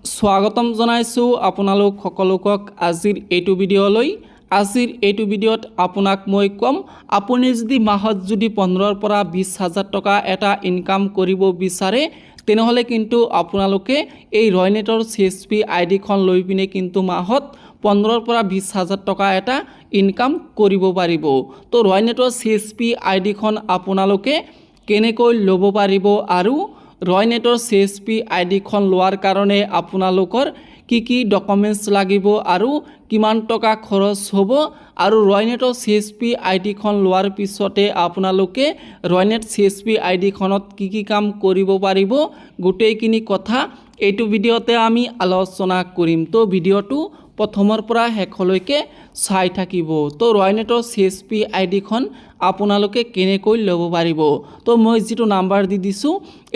স্বাগতম জনাইছো আপোনালোক সকলোকক আজিৰ এইটো ভিডিঅ'লৈ। আজিৰ এইটো ভিডিঅ'ত আপোনাক মই কম, আপুনি যদি মাহত যদি 15 পৰা 20,000 টকা এটা ইনকাম কৰিব বিচাৰে তেনেহলে কিন্তু আপোনালোকে এই ৰয়নেটৰ CSP আইডিখন লৈ পিনে কিন্তু মাহত 15 পৰা 20,000 টকা এটা ইনকাম কৰিব পাৰিব। তো ৰয়নেটৰ CSP আইডিখন আপোনালোকে কেনেকৈ ল'ব পাৰিব আৰু ৰয়নেটৰ CSP আইডিখন লোৱাৰ কাৰণে আপোনালোকৰ কি ডকুমেন্টস লাগিব আৰু কিমান টকা খৰচ হ'ব আৰু ৰয়নেটৰ CSP আইডিখন লোৱাৰ পিছতে আপোনালোকে ৰয়নেট CSP আইডিখনত কি কাম কৰিব পাৰিব গোটেইখিনি কথা এইটো ভিডিঅ'তে আমি আলোচনা কৰিম। তো ভিডিঅ'টো প্ৰথমৰ পৰা শেষলৈকে চাই থাকিব। তো ৰয়নেটৰ CSP আইডিখন আপোনালোকে কেনেকৈ ল'ব পাৰিব। তো মই যেটো নাম্বাৰ দি দিছো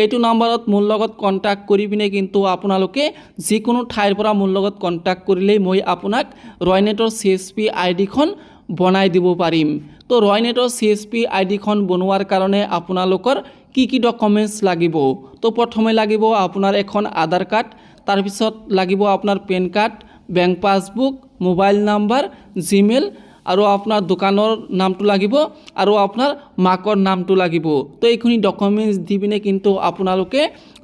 এইটো নাম্বাৰত মোৰ লগত কন্টাক্ট কৰি পিনে কিন্তু আপোনালোকে যিকোনো ঠাইৰ পৰা মোৰ লগত কন্টাক্ট কৰিলে মই আপোনাক ৰয়নেটৰ CSP আইডিখন বনাই দিব পাৰিম। তো ৰয়নেটৰ CSP আইডিখন বনোৱাৰ কাৰণে আপোনালোকৰ কি ডকুমেন্টস লাগিব। তো প্ৰথমে লাগিব আপোনাৰ এখন আধাৰ কাৰ্ড, তাৰ পিছত লাগিব আপোনাৰ PAN card, bank passbook, mobile number, Gmail আৰু আপোনাৰ দোকানৰ নামটো লাগিব আৰু আপোনাৰ মাকৰ নামটো লাগিব। তো এইখিনি ডকুমেন্টস দি পিনে কিন্তু আপোনালোকে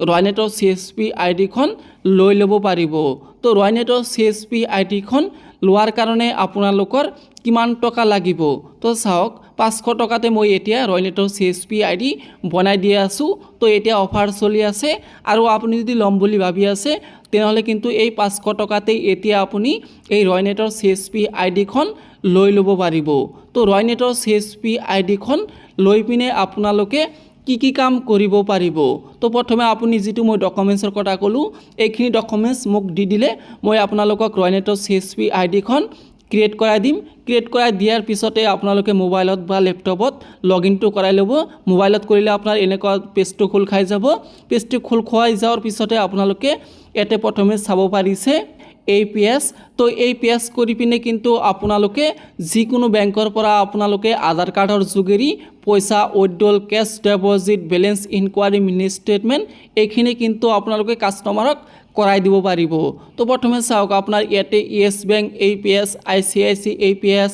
ৰয়নেটৰ CSP আইডিখন লৈ ল'ব পাৰিব। তো ৰয়নেটৰ CSP আইডিখন লোৱাৰ কাৰণে আপোনালোকৰ কিমান টকা লাগিব। তো চাওক 500 টকাতে মই এতিয়া ৰয়নেটৰ CSP আইডি বনাই দি আছো। তো এতিয়া অফাৰ চলি আছে আৰু আপুনি যদি ল'ম বুলি ভাবি আছে তেনেহলে কিন্তু এই 500 টকাতে এতিয়া আপুনি এই ৰয়নেটৰ CSP আইডিখন লৈ ল'ব পাৰিব। তো ৰয়নেটৰ CSP আইডিখন লৈ পিনে আপোনালোকে কি কাম কৰিব পাৰিব। তো প্ৰথমে আপুনি যেটো মই ডকুমেন্টছৰ কথা ক'লো এইখিনি ডকুমেন্টছ মোক দি দিলে মই আপোনালোকক ৰয়নেটৰ CSP আইডিখন ক্ৰিয়েট কৰাই দিম। ক্ৰিয়েট কৰাই দিয়াৰ পিছতে আপোনালোকে মোবাইলত বা ল্যাপটপত লগইনটো কৰাই ল'ব। মোবাইলত কৰিলে আপোনাৰ এনেকুৱা পেজটো খোল খাই যাব। পেজটো খোল খাই যাওয়াৰ পিছতে আপোনালোকে এতে প্ৰথমে চাব পাৰিছে APS। তো APS কৰি পিনে কিন্তু আপোনালোকে যিকোনো বেংকৰ পৰা আপোনালোকে আধাৰ কাৰ্ডৰ যোগেদি পইচা withdrawal, cash deposit, balance enquiry, mini statement এইখিনি কিন্তু আপোনালোকে কাস্টমাৰক কৰাই দিব পাৰিব। তো প্ৰথমে চাওক আপোনাৰ ইয়াতে yes bank APS, ICICI APS,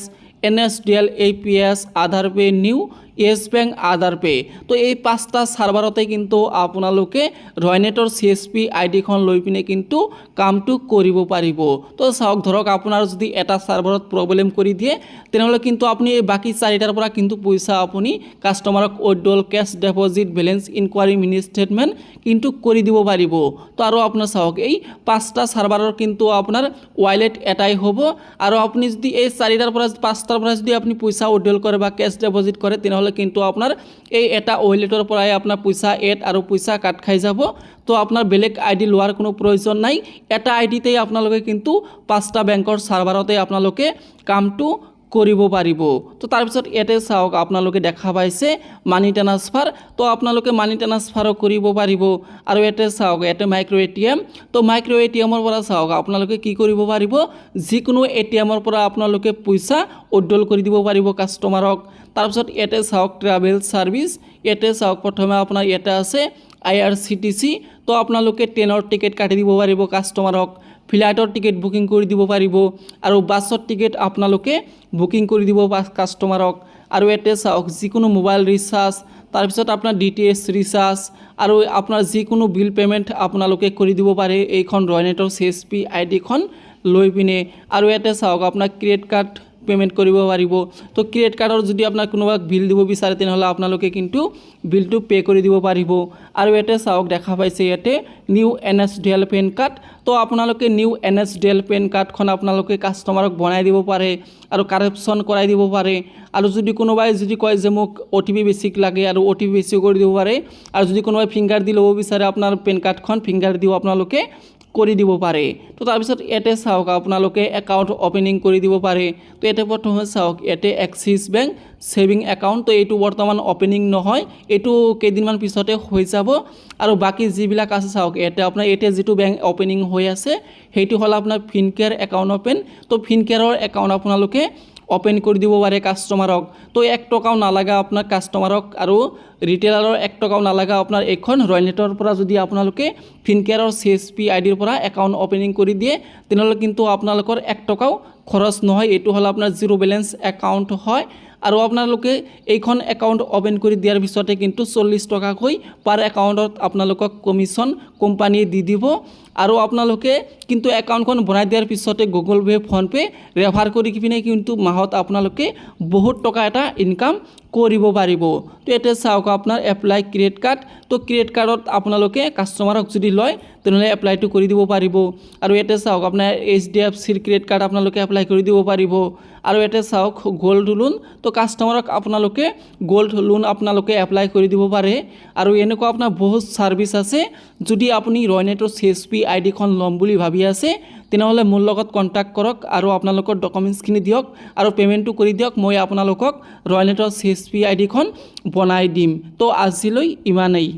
NSDL APS, আধাৰ পে নিউ, ইয়েছ বেংক আধাৰ পে। তো এই 5টা সাৰ্ভাৰতে কিন্তু আপোনালোকে ৰয়নেটৰ CSP আইডিখন লৈ পিনে কিন্তু কামটো কৰিব পাৰিব। তো চাওক ধৰক আপোনাৰ যদি এটা সাৰ্ভাৰত প্ৰবলেম কৰি দিয়ে তেনেহলে কিন্তু আপুনি এই বাকি 4টাৰ পৰা কিন্তু পইচা আপুনি কাস্টমাৰক withdrawal, cash deposit, balance enquiry, mini statement কিন্তু কৰি দিব পাৰিব। তো আৰু আপোনাৰ চাওক এই 5টা সাৰ্ভাৰৰ কিন্তু আপোনাৰ ওয়ালেট এটাই হ'ব আৰু আপুনি যদি এই 4টাৰ পৰা 5টাৰ পৰা যদি আপুনি পইচা উইথড্ৰল কৰে বা কেছ ডিপোজিট কৰে তেনেহলে কিন্তু আপোনাৰ এই এটা ওয়ালেটৰ পৰাই আপোনাৰ পইচা এড আৰু পইচা কাট খাই যাব। তো আপোনাৰ বেলেগ আইডি লোৱাৰ কোনো প্ৰয়োজন নাই। এটা আইডিতেই আপোনালোকে কিন্তু 5টা বেংকৰ সাৰ্ভাৰতে আপোনালোকে কামটো কৰিব পাৰিব। তো তাৰ পিছত এতে চাওক আপোনালোকে দেখা পাইছে মানি ট্ৰান্সফাৰ। তো আপোনালোকে মানি ট্ৰান্সফাৰো কৰিব পাৰিব আৰু এতে চাওক এতে মাইক্ৰো ATM। তো মাইক্ৰো ATMৰ পৰা চাওক আপোনালোকে কি কৰিব পাৰিব যিকোনো ATMৰ পৰা আপোনালোকে পইচা উইথড্ৰল কৰি দিব পাৰিব কাস্টমাৰক। তাৰ পিছত এতে চাওক ট্ৰাভেল সাৰ্ভিস। এতে চাওক প্ৰথমে আপোনাৰ এটা আছে IRCTC। তো আপোনালোকে ট্ৰেইনৰ টিকেট কাটি দিব পাৰিব কাস্টমাৰক, ফ্লাইটৰ টিকেট বুকিং কৰি দিব পাৰিব আৰু বাছৰ টিকেট আপোনালোকে বুকিং কৰি দিব কাস্টমাৰক। আৰু এতে চাওক যিকোনো মোবাইল ৰিচাৰ্জ, তাৰ পিছত আপোনাৰ DTH ৰিচাৰ্জ আৰু আপোনাৰ যিকোনো বিল পেমেন্ট আপোনালোকে কৰি দিব পাৰে এইখন ৰয়নেটৰ CSP আইডিখন লৈ পিনে। আৰু এতে চাওক আপোনাৰ ক্ৰেডিট কাৰ্ড পেমেন্ট কৰিব পাৰিব। তো ক্ৰেডিট কাৰ্ডৰ যদি আপোনাৰ কোনোবা বিল দিব বিচাৰে তেনেহলে আপোনালোকে কিন্তু বিলটো পে কৰি দিব পাৰিব। আৰু এতে চাওক দেখা পাইছে ইয়াতে নিউ NSDL পেন কাৰ্ড। তো আপোনালোকে নিউ NSDL পেন কাৰ্ডখন আপোনালোকে কাস্টমাৰক বনাই দিব পাৰে আৰু কাৰেকশ্যন কৰাই দিব পাৰে। আৰু যদি কোনোবাই যদি কয় যে মোক OTP বেছিক লাগে আৰু OTP বেছি কৰি দিব পাৰে। আৰু যদি কোনোবাই ফিংগাৰ দি ল'ব বিচাৰে আপোনাৰ পেন কাৰ্ডখন ফিংগাৰ দিও আপোনালোকে কৰি দিব পাৰে। তো তাৰ পিছত এতে চাওক আপোনালোকে একাউন্ট ওপেনিং কৰি দিব পাৰে। তো এতে প্ৰথমে চাওক এতে এক্সিস বেংক সেভিং একাউন্ট। তো এইটো বৰ্তমান ওপেনিং নহয়, এইটো কেইদিনমান পিছতে হৈ যাব। আৰু বাকি যিবিলাক আছে চাওক এতে আপোনাৰ এতে যেটো বেংক ওপেনিং হৈ আছে সেইটো হল আপোনাৰ ফিনকেয়াৰ একাউন্ট ওপেন। তো ফিনকেয়াৰৰ একাউন্ট আপোনালোকে ওপেন কৰি দিব পাৰে কাস্টমাৰক। তো 1 টকাও নালাগে আপোনাৰ কাস্টমাৰক আৰু ৰিটেইলাৰৰ 1 টকাও নালাগে আপোনাৰ এইখন ৰয়নেটৰ পৰা যদি আপোনালোকে ফিনকেয়াৰৰ CSP আইডিৰ পৰা একাউণ্ট অপেনিং কৰি দিয়ে তেনেহ'লে কিন্তু আপোনালোকৰ 1 টকাও খৰচ নহয়। এইটো হ'ল আপোনাৰ জিৰ' বেলেঞ্চ একাউণ্ট হয় আৰু আপোনালোকে এইখন একাউণ্ট অপেন কৰি দিয়াৰ পিছতে কিন্তু 40 টকাকৈ পাৰ একাউণ্টত আপোনালোকক কমিশ্যন কোম্পানীয়ে দি দিব আৰু আপোনালোকে কিন্তু একাউণ্টখন বনাই দিয়াৰ পিছতে গুগল পে ফোনপে ৰেফাৰ কৰি কিনে কিন্তু মাহত আপোনালোকে বহুত টকা এটা ইনকাম কৰিব পাৰিব। তো এতিয়া চাওক আপোনাৰ এপ্লাই ক্ৰেডিট কাৰ্ড, তো ক্ৰেডিট কাৰ্ডত আপোনালোকে কাষ্টমাৰক যদি লয় তেনেহ'লে এপ্লাইটো কৰি দিব পাৰিব আৰু এতিয়া চাওক আপোনাৰ HDFCৰ ক্ৰেডিট কাৰ্ড আপোনালোকে এপ্লাই কৰি দিব পাৰিব আৰু এতিয়া চাওক গোল্ড লোন, তো কাষ্টমাৰক আপোনালোকে গোল্ড লোন আপোনালোকে এপ্লাই কৰি দিব পাৰে আৰু এনেকুৱা আপোনাৰ বহুত ছাৰ্ভিচ আছে। যদি আপুনি ৰয়নেটৰ CSP আইডিখন ল'ম বুলি ভাবি আছে তেনেহ'লে মোৰ লগত কণ্টেক্ট কৰক আৰু আপোনালোকৰ ডকুমেণ্টছখিনি দিয়ক আৰু পে'মেণ্টটো কৰি দিয়ক, মই আপোনালোকক ৰয়নেটৰ CSP আইডিখন বনাই দিম। তো আজিলৈ ইমানেই।